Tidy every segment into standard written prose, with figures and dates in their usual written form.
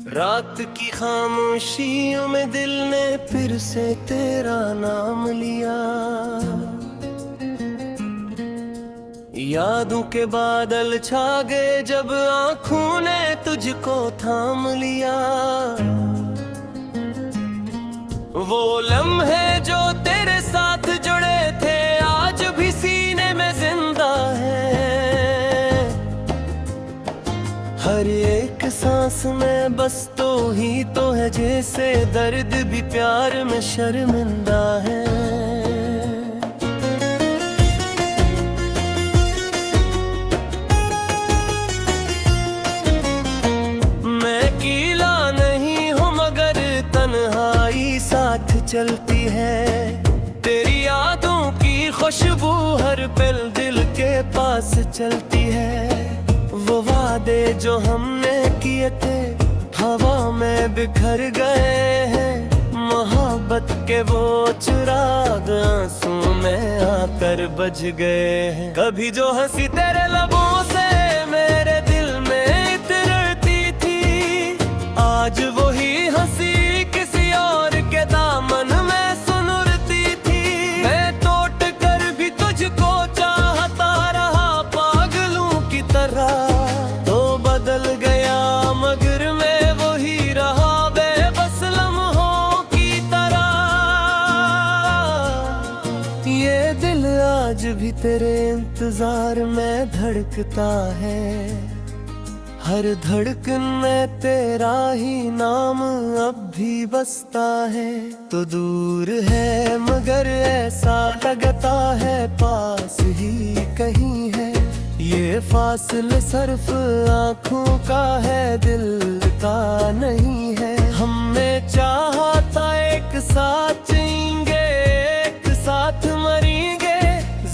रात की खामोशियों में दिल ने फिर से तेरा नाम लिया। यादों के बादल छा गए जब आंखों ने तुझको थाम लिया। वो लम्हे जो तेरे साथ जुड़े थे आज भी सीने में जिंदा है। हर एक सांस में बस तो ही तो है, जैसे दर्द भी प्यार में शर्मिंदा है। मैं कीला नहीं हूँ मगर तन्हाई साथ चलती है। तेरी यादों की खुशबू हर पल दिल के पास चलती है। वो वादे जो हमने किए थे हवा में बिखर गए हैं। मोहब्बत के वो चिराग आंसू में आकर बज गए हैं। कभी जो हंसी तेरे लबों से मेरे दिल में इतरती थी, आज वही हंसी किसी और के दामन में सुनुरती थी। मैं टूट कर भी तुझको चाहता रहा पागलों की तरह, तो बदल गया मगर मैं वही रहा बेबस लम्हों की तरह। ये दिल आज भी तेरे इंतजार में धड़कता है। हर धड़कन में तेरा ही नाम अब भी बसता है। तो दूर है मगर ऐसा लगता है पास ही कहीं है। ये फासले सिर्फ आँखों का है, दिल का नहीं है। हमने चाहा था एक साथ जिएंगे एक साथ मरेंगे,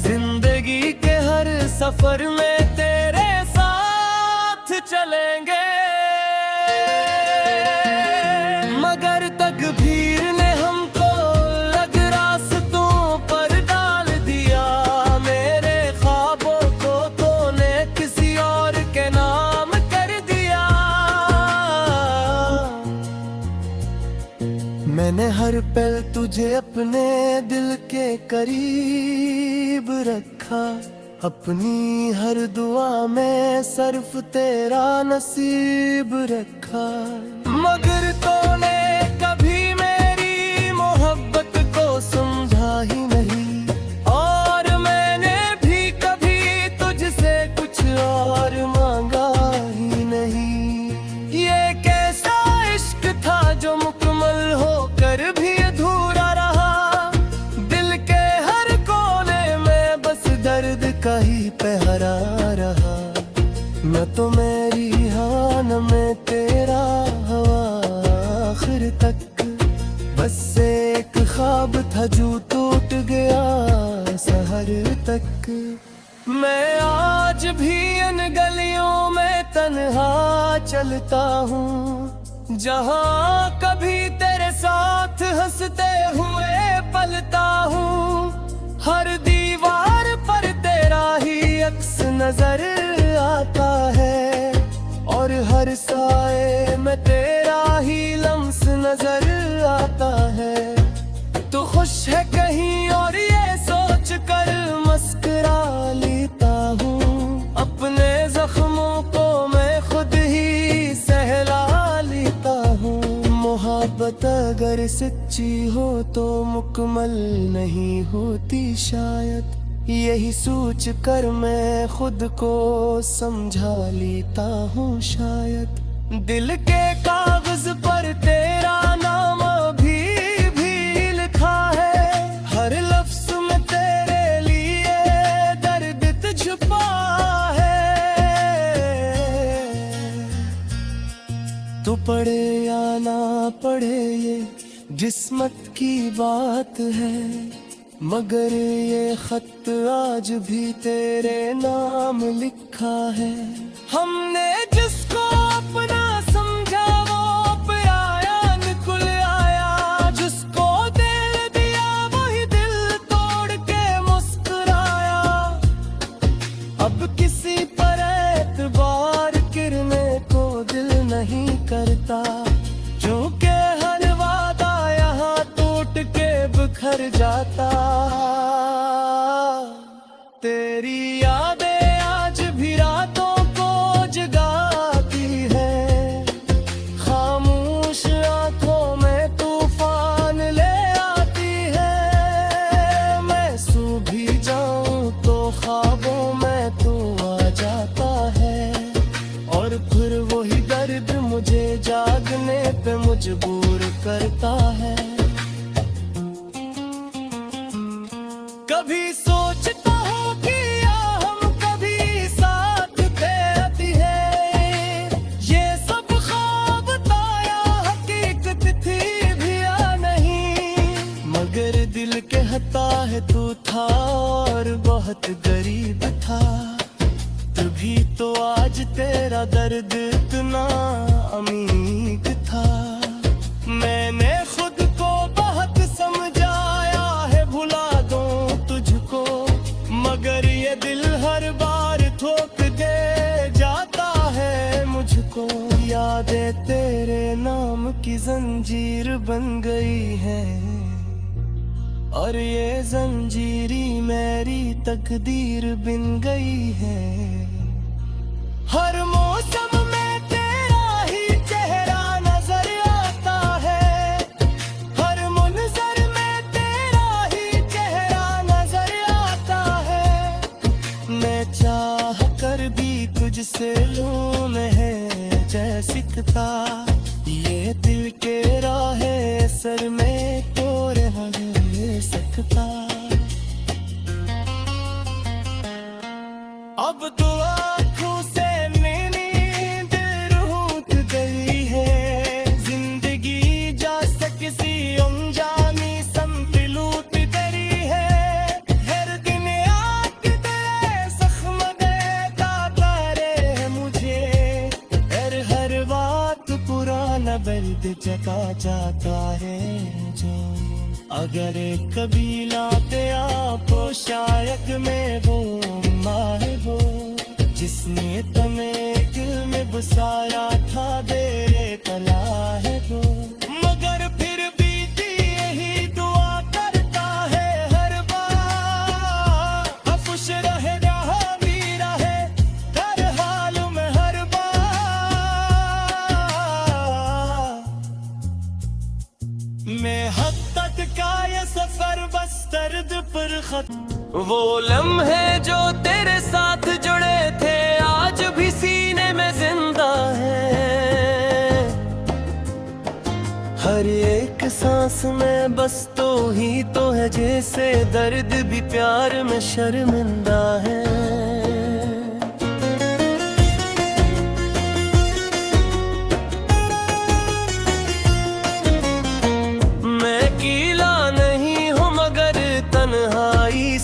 जिंदगी के हर सफर में तेरे साथ चलेंगे। मगर तकदीर ने हमको अलग रास्तों पर डाल दिया। मेरे ख्वाबों को तूने किसी और के नाम कर दिया। मैंने हर पल तुझे अपने दिल के करीब रखा। अपनी हर दुआ में सिर्फ तेरा नसीब रखा। मगर तूने कभी मेरी मोहब्बत को समझा ही नहीं, और मैंने भी कभी तुझसे कुछ और मांगा ही नहीं। ये कैसा इश्क था जो मुकम्मल होकर भी अधूरा रहा। दिल के हर कोने में बस दर्द का ही पहरा रहा। न तो मेरी हान में तेरा हवा आखिर तक, बस एक ख्वाब था जो टूट गया सहर तक। मैं आज भी इन गलियों में तन्हा चलता हूँ, जहाँ कभी तेरे साथ हंसते हुए पलता हूँ। हर दीवार पर तेरा ही अक्स नजर आता है, और हर साए में तेरा ही लम्स नजर आता है। तू खुश है कहीं और ये सोच कर मुस्कुरा लेता हूँ। अपने जख्मों को मैं खुद ही सहला लेता हूँ। मोहब्बत अगर सच्ची हो तो मुकम्मल नहीं होती शायद, यही सोच कर मैं खुद को समझा लेता हूँ शायद। दिल के कागज पर तेरा नाम अभी भी लिखा है। हर लफ्ज में तेरे लिए दर्द छुपा है। तू पढ़े या ना पढ़े ये किस्मत की बात है, मगर ये खत आज भी तेरे नाम लिखा है। हमने जिसको अपना समझा वो अब आया निकुल आया। जिसको दिल दिया वही दिल तोड़ के मुस्कुराया। अब किसी पर एतबार करने को दिल नहीं करता। तेरी यादें आज भी रातों को जगाती है, खामोश आंखों में तूफान ले आती है। मैं सो भी जाऊं तो ख्वाबों में तू आ जाता है, और फिर वही दर्द मुझे जागने पे मजबूर करता है। कभी सोचता हूँ कि या हम कभी साथ थे है, ये सब ख्वाब था या हकीकत थी भी या नहीं। मगर दिल कहता है तू था और बहुत गरीब था, तभी तो आज तेरा दर्द इतना अमीर था। मैंने खुद को बहुत समझाया है भुला दूं तुझको, मगर ये दिल हर बार ठोक दे जाता है मुझको। यादें तेरे नाम की जंजीर बन गई है, और ये जंजीरी मेरी तकदीर बिन गई है। हर मौसम में तेरा ही चेहरा नजर आता है, हर मुनज़र में तेरा ही चेहरा नजर आता है। मैं चाह कर भी तुझसे लूं मैं जैसिकता, ये दिल के राहे सर में तो रह सकता। अब तो आँखों से नींद रूठ गई है, जिंदगी जा किसी अनजानी संग लूट गई है। हर दिन याद तेरे जख्म देता करे मुझे, हर बात पुराना दर्द जगा जाता है जो। अगर कभी लाते आपको शायद मैं वो माँ है वो, जिसने तुम्हें दिल में बसाया था तेरे तला है वो। मगर फिर भी यही दुआ करता है हर बार, खुश रहे जहाँ भी रहे हर हाल में हर बार। मैं हद तक का ये सफर बस दर्द पर खत्म, वो लम्हे जो तेरे साथ जुड़े थे आज भी सीने में जिंदा है। हर एक सांस में बस तो ही तो है, जैसे दर्द भी प्यार में शर्मिंदा है।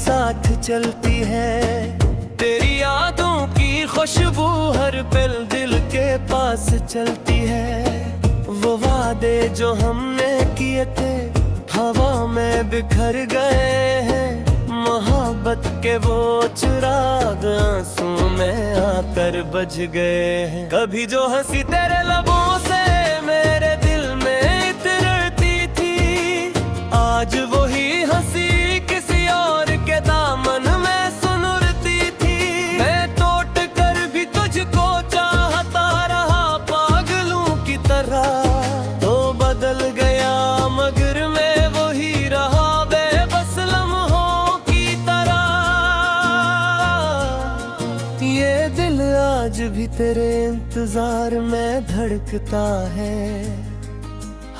साथ चलती है तेरी यादों की खुशबू, हर पल दिल के पास चलती है। वो वादे जो हमने किए थे हवा में बिखर गए हैं, मोहब्बत के वो चिराग आंसू में आकर बुझ गए हैं। कभी जो हंसी तेरे लबों से मेरे दिल में इतरती थी, आज वही हंसी किसी और के दामन में सुनुरती थी। मैं टूट कर भी तुझको चाहता रहा पागलों की तरह, तो बदल गया मगर मैं वही रहा बेबस लम्हों की तरह। ये दिल आज भी तेरे इंतजार में धड़कता है,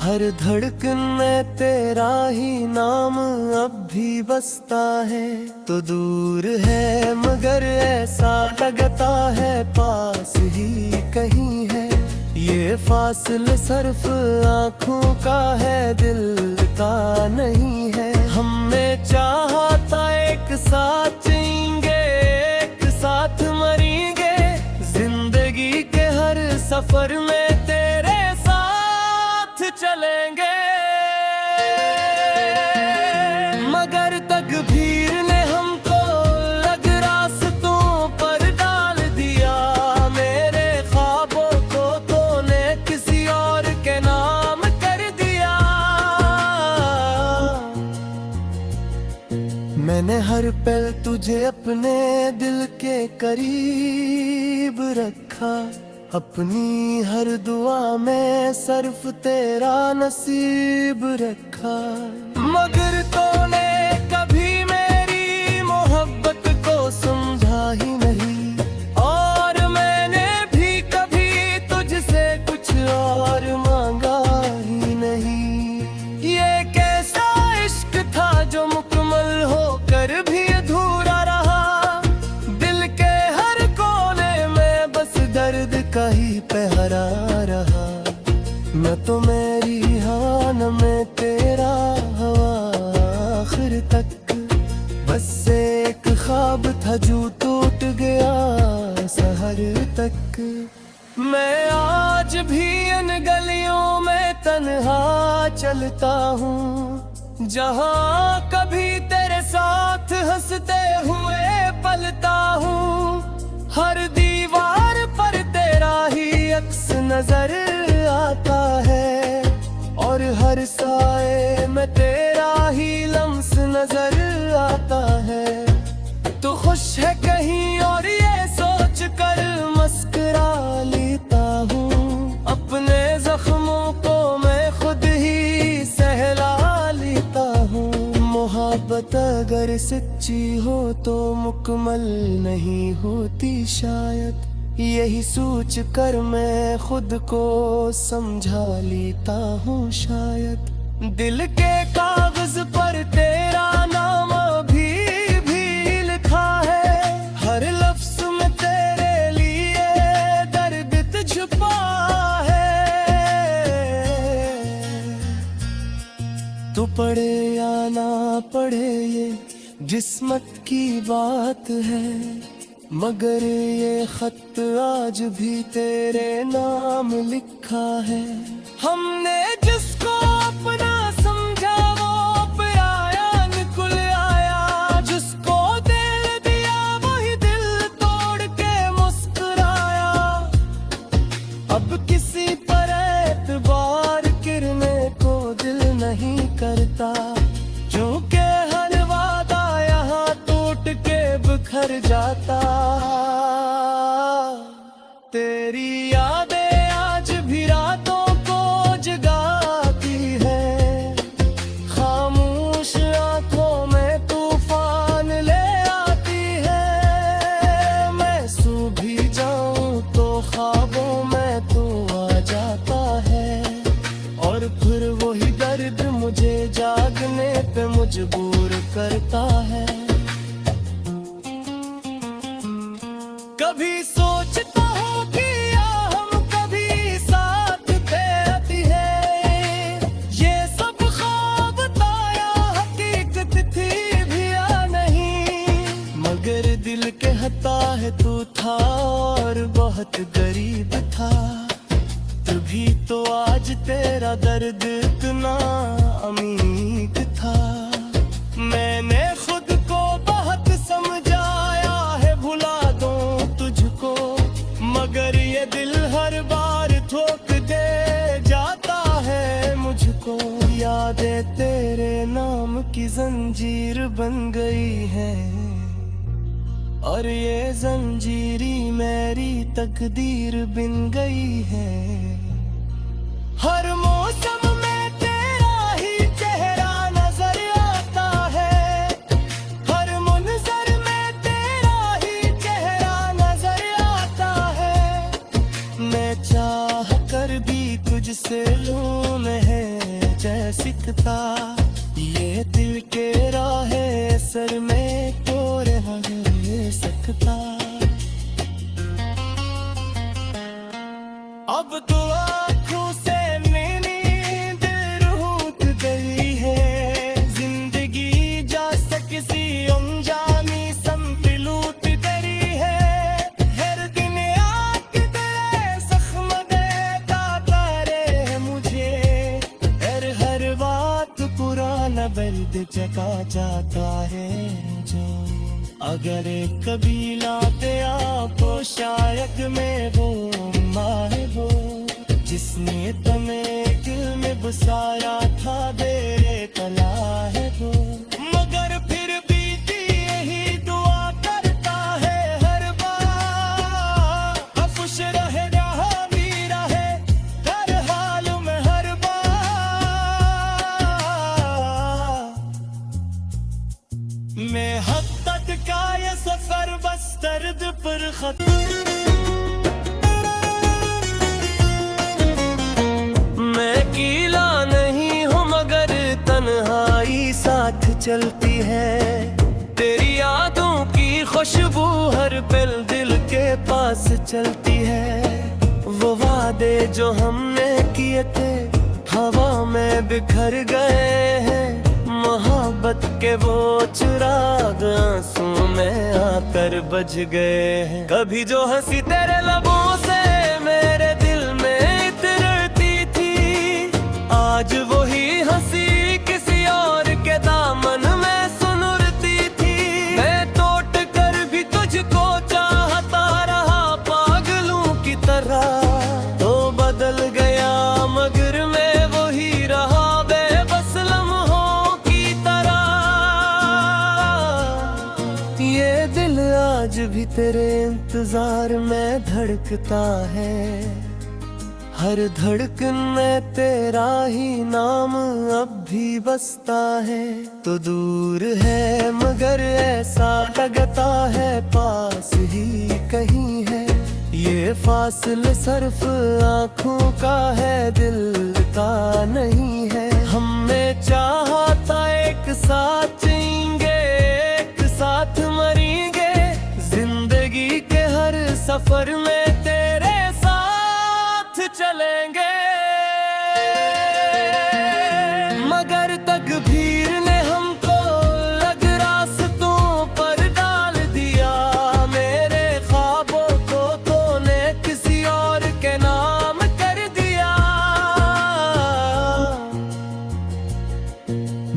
हर धड़कन में तेरा ही नाम अब भी बसता है। तो दूर है मगर ऐसा लगता है पास ही कहीं है, ये फासले सिर्फ आँखों का है दिल का नहीं है। हमने चाहा था एक साथ जिएंगे एक साथ मरेंगे, जिंदगी के हर सफर में तेरे साथ चलेंगे। मगर तकदीर ने हमको लग रास्तों पर डाल दिया, मेरे ख्वाबों को तूने किसी और के नाम कर दिया। मैंने हर पल तुझे अपने दिल के करीब रखा, अपनी हर दुआ में सिर्फ तेरा नसीब रखा। मगर तूने कभी मेरी मोहब्बत को समझा ही नहीं, और मैंने भी कभी तुझसे कुछ और मांगा ही नहीं। ये कैसा इश्क था जो मुकम्मल होकर भी अधूरा रहा, दिल के हर कोने में बस दर्द का ही पहरा रहा। न तो मेरी हाँ न मैं तेरा हवा आखिर तक, बस एक ख्वाब था जो टूट गया सहर तक। मैं आज भी इन गलियों में तन्हा चलता हूँ, जहाँ कभी तेरे साथ हंसते हुए पलता हूँ। हर दीवार पर तेरा ही अक्स नजर आता है, और हर साए में तेरा ही लम्स नजर आता है। तू खुश है कहीं और ये सोच कर मस्करा लेता हूँ, अपने जख्मों को मैं खुद ही सहला लेता हूँ। मोहब्बत अगर सच्ची हो तो मुकम्मल नहीं होती शायद, यही सोच कर मैं खुद को समझा लेता हूँ शायद। दिल के कागज पर तेरा नाम भी लिखा है, हर लफ्ज में तेरे लिए दर्द छुपा है। तू पढ़े या ना पढ़े ये जिस्मत की बात है, मगर ये खत आज भी तेरे नाम लिखा है। हमने जिसको अपना समझा वो पराया निकल आया, जिसको दिल दिया वही दिल तोड़ के मुस्कुराया। अब किसी पर एतबार करने को दिल नहीं करता, क्योंकि हर वादा यहाँ टूट के बिखर जाता। तेरी यादें आज भी रातों को जगाती है, खामोश आंखों में तूफान ले आती है। मैं सो भी जाऊं तो ख्वाबों में तू आ जाता है, और फिर वही दर्द मुझे जागने पे मजबूर करता है। कभी सोचता हूँ कि हम कभी साथ थे है, ये सब ख्वाब था या हकीकत थी भी या नहीं। मगर दिल के हता है तू था और बहुत गरीब था, तभी तो आज तेरा दर्द इतना अमीर था। मैंने खुद को बहुत समझाया है भुला दूं तुझको, मगर ये दिल हर बार ठोक दे जाता है मुझको। यादें तेरे नाम की जंजीर बन गई है, और ये जंजीरी मेरी तकदीर बिन गई है। हर मौसम में तेरा ही चेहरा नजर आता है, हर मुनज़र में तेरा ही चेहरा नजर आता है। मैं चाह कर भी तुझसे लूं नहीं जै सिकता, ये दिल के राहे सर में को रह सकता। अब तो आँखों से नींद रूठ गई है, जिंदगी जा किसी अनजानी संग लूट गई है। हर दिन याद तेरे जख्म देता करे मुझे, हर बात पुराना दर्द जगा जाता है जो। अगर कभी लाते आपको शायद में वो माँ है वो, जिसने तुम्हें दिल में बसाया था बेरे कला है वो। मगर फिर भी यही दुआ दर्द पर खत। मैं अकेला नहीं हूँ मगर तन्हाई साथ चलती है। तेरी यादों की खुशबू हर पल दिल के पास चलती है। वो वादे जो हमने किए थे हवा में बिखर गए हैं। मोहब्बत के वो चिराग आंसू में आकर बुझ गए हैं। कभी जो हंसी तेरे लबों से मेरे दिल में इतरती थी, आज वही हंसी किसी और के दामन में सुनुरती थी। मैं टूट कर भी तुझको चाहता रहा पागलों की तरह, तो बदल गया मगर मैं वही रहा बेबस लम्हों की तरह। ये दिल आज भी तेरे इंतजार में धड़कता है। हर धड़कन में तेरा ही नाम अब भी बसता है। तो दूर है मगर ऐसा लगता है पास ही कहीं है। ये फासले सिर्फ आँखों का है, दिल का नहीं है। हमने चाहा था एक साथ जिएंगे, एक साथ मरेंगे। जिंदगी के हर सफर में तेरे साथ चलेंगे। मगर तकदीर ने हमको अलग रास्तों पर डाल दिया। मेरे ख्वाबों को तूने किसी और के नाम कर दिया।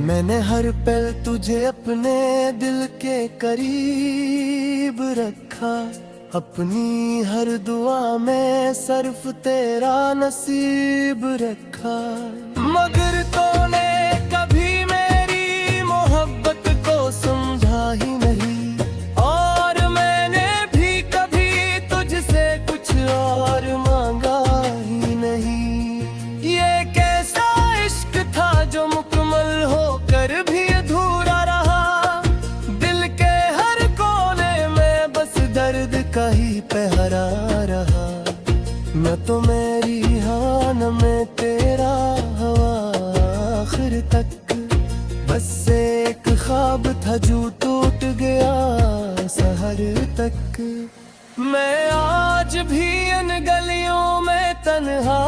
मैंने हर पल तुझे अपने दिल के करीब रखा। अपनी हर दुआ में सिर्फ तेरा नसीब रखा। मगर तूने कभी मेरी मोहब्बत को समझा ही नहीं, और मैंने भी कभी तुझसे कुछ और मांगा ही नहीं। ये कैसा इश्क था जो मुकम्मल होकर भी अधूरा रहा। दिल के हर कोने में बस दर्द का ही पहरा रहा। न तो मेरी हाँ न मैं तेरा हवा आखिर तक। बस एक ख्वाब था जो टूट गया सहर तक। मैं आज भी इन गलियों में तन्हा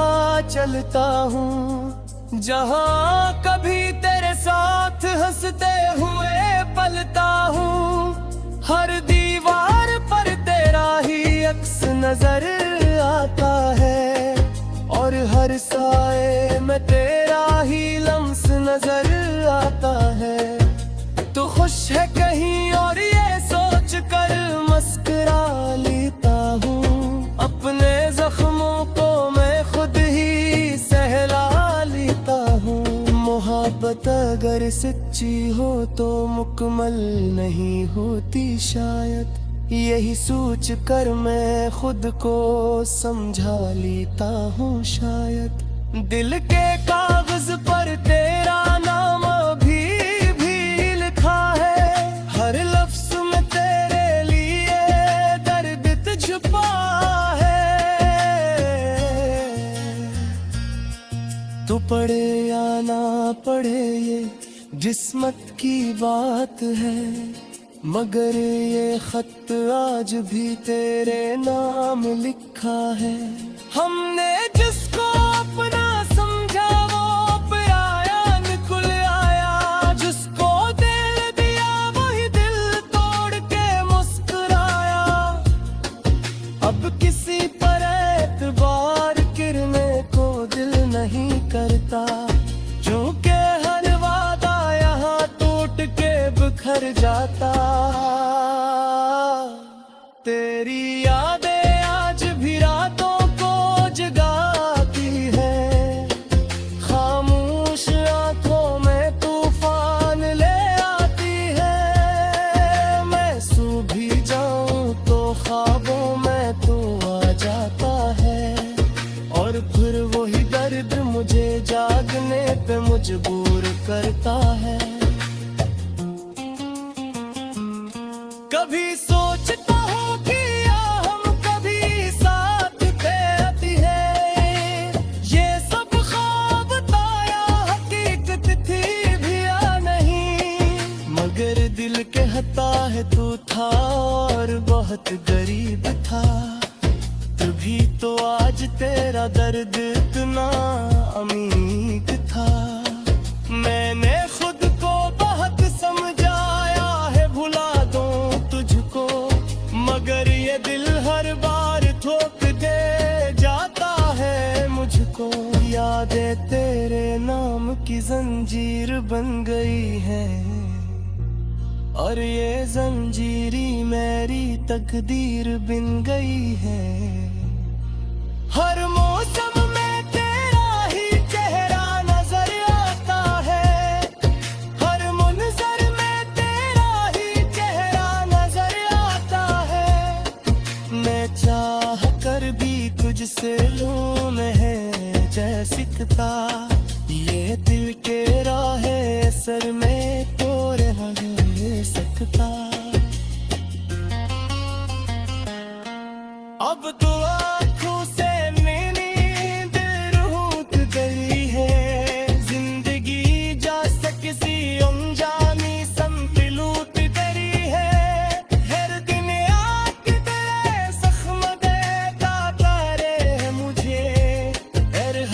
चलता हूँ, जहाँ कभी तेरे साथ हंसते हुए पलता हूँ। हर दीवार पर तेरा ही अक्स नजर आता है, और हर साए में तेरा ही लम्स नजर आता है। तू खुश है कहीं और ये सोच कर मुस्कुरा लेता हूँ। अपने जख्मों को मैं खुद ही सहला लेता हूँ। मोहब्बत अगर सच्ची हो तो मुकम्मल नहीं होती शायद। यही सोच कर मैं खुद को समझा लेता हूँ शायद। दिल के कागज पर तेरा नाम अभी भी लिखा है। हर लफ्ज में तेरे लिए दर्द छुपा है। तो पढ़े या ना पढ़े ये किस्मत की बात है, मगर ये खत आज भी तेरे नाम लिखा है। हमने जिसको अपना समझा वो पराया निकल आया। जिसको दिल दिया वही दिल तोड़ के मुस्कुराया। अब किसी पर एतबार करने को दिल नहीं करता, क्योंकि हर वादा यहाँ टूट के बिखर जाता। तेरी यादें आज भी रातों को जगाती है। खामोश आंखों में तूफान ले आती है। मैं सो भी जाऊं तो ख्वाबों में तू आ जाता है, और फिर वही दर्द मुझे जागने पे मजबूर करता है। कभी सोचता हूँ बहुत गरीब था, तभी तो आज तेरा दर्द इतना अमीर था। मैंने खुद को बहुत समझाया है भुला दूं तुझको, मगर ये दिल हर बार ठोक दे जाता है मुझको। यादें तेरे नाम की जंजीर बन गई है, और ये जंजीरी मेरी तकदीर बिन गई है। हर मौसम में तेरा ही चेहरा नजर आता है, हर मुनज़र में तेरा ही चेहरा नजर आता है। मैं चाह कर भी तुझसे लूं नहीं जै सिकता, ये दिल के राहे सर में तो रह सकता। अब तो आँखों से नींद रूठ गई है, जिंदगी जा किसी अनजानी संग लूट गई है। हर दिन आँख तेरे जख्म देता करे मुझे,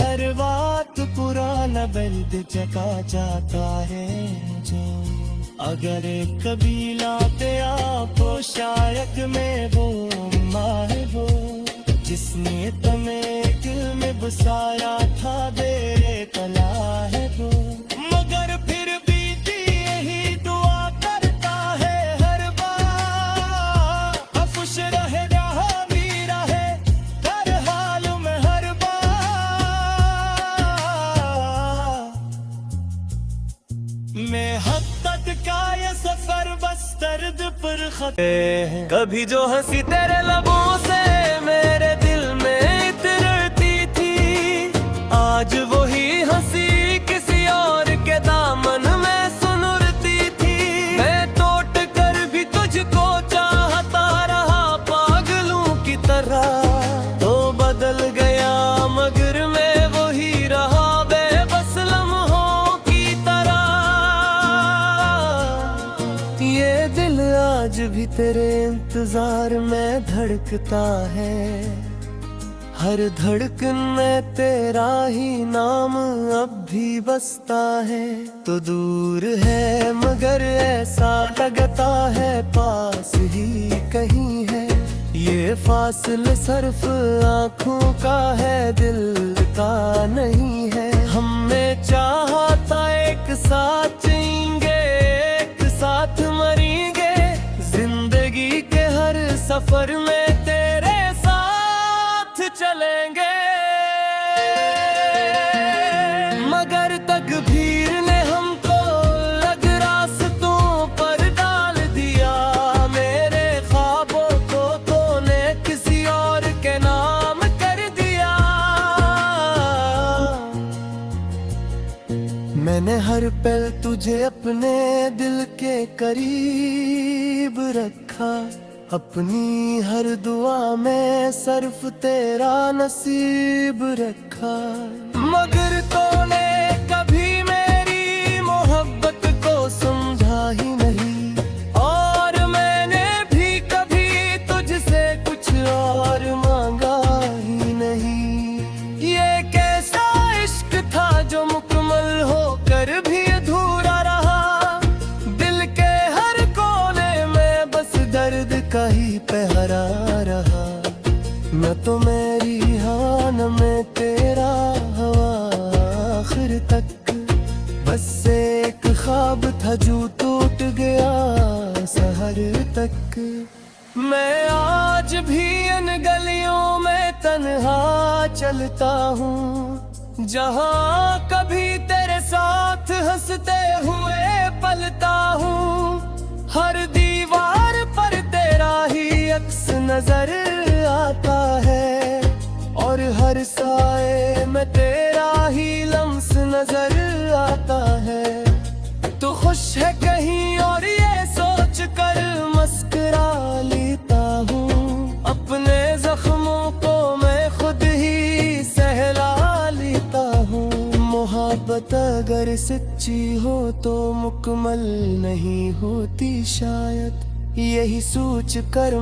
हर बात पुराना दर्द जगा जाता है मुझे। अगर कभी लाते आपको शायद मैं वो माँ है वो, जिसने तुम्हें दिल में बसाया था मेरे कला है वो। मगर फिर भी यही दुआ करता है हर बार, खुश रहे जहाँ भी रहे हर हाल में हर बार। मैं हद तक का ये सफर बस दर्द पर खते हैं। कभी जो हंसी तेरे लबों से मेरे दिल में इतरती थी, आज वही हंसी किसी और के दामन में सुनुरती थी। मैं टूट कर भी तुझको चाहता रहा पागलों की तरह, तो बदल गया मगर मैं वही रहा बेबस लम्हों की तरह। ये दिल आज भी तेरे इंतजार में धड़कता है, हर धड़कन में तेरा ही नाम अब भी बसता है। तो दूर है मगर ऐसा लगता है पास ही कहीं है, ये फासले सिर्फ आँखों का है दिल का नहीं है। हमने चाहा था एक साथ जिएंगे एक साथ मरेंगे, जिंदगी के हर सफर में तेरे साथ चलेंगे। मगर तकदीर ने हमको अलग रास्तों पर डाल दिया, मेरे ख्वाबों को तूने किसी और के नाम कर दिया। मैंने हर पल तुझे अपने दिल के करीब रखा, अपनी हर दुआ में सिर्फ तेरा नसीब रखा। मगर तूने कभी मेरी मोहब्बत को समझा ही नहीं, और मैंने भी कभी तुझसे कुछ और मांगा ही नहीं। ये कैसा इश्क था जो मुकम्मल होकर भी अधूरा रहा, दिल के हर कोने में बस दर्द का ही पहरा रहा। न तो मेरी हान में तेरा हवा आखिर तक, बस एक ख्वाब था जो टूट गया सहर तक। मैं आज भी इन गलियों में तन्हा चलता हूँ, जहाँ कभी तेरे साथ हंसते हुए पलता हूँ। हर दीवार पर तेरा ही अक्स नजर आता है, और हर साए में तेरा ही लम्स नजर आता है। तो खुश है कहीं और ये सोच कर मस्करा लेता हूँ, अपने जख्मों को मैं खुद ही सहला लेता हूँ। मोहब्बत अगर सच्ची हो तो मुकम्मल नहीं होती शायद, यही सोच कर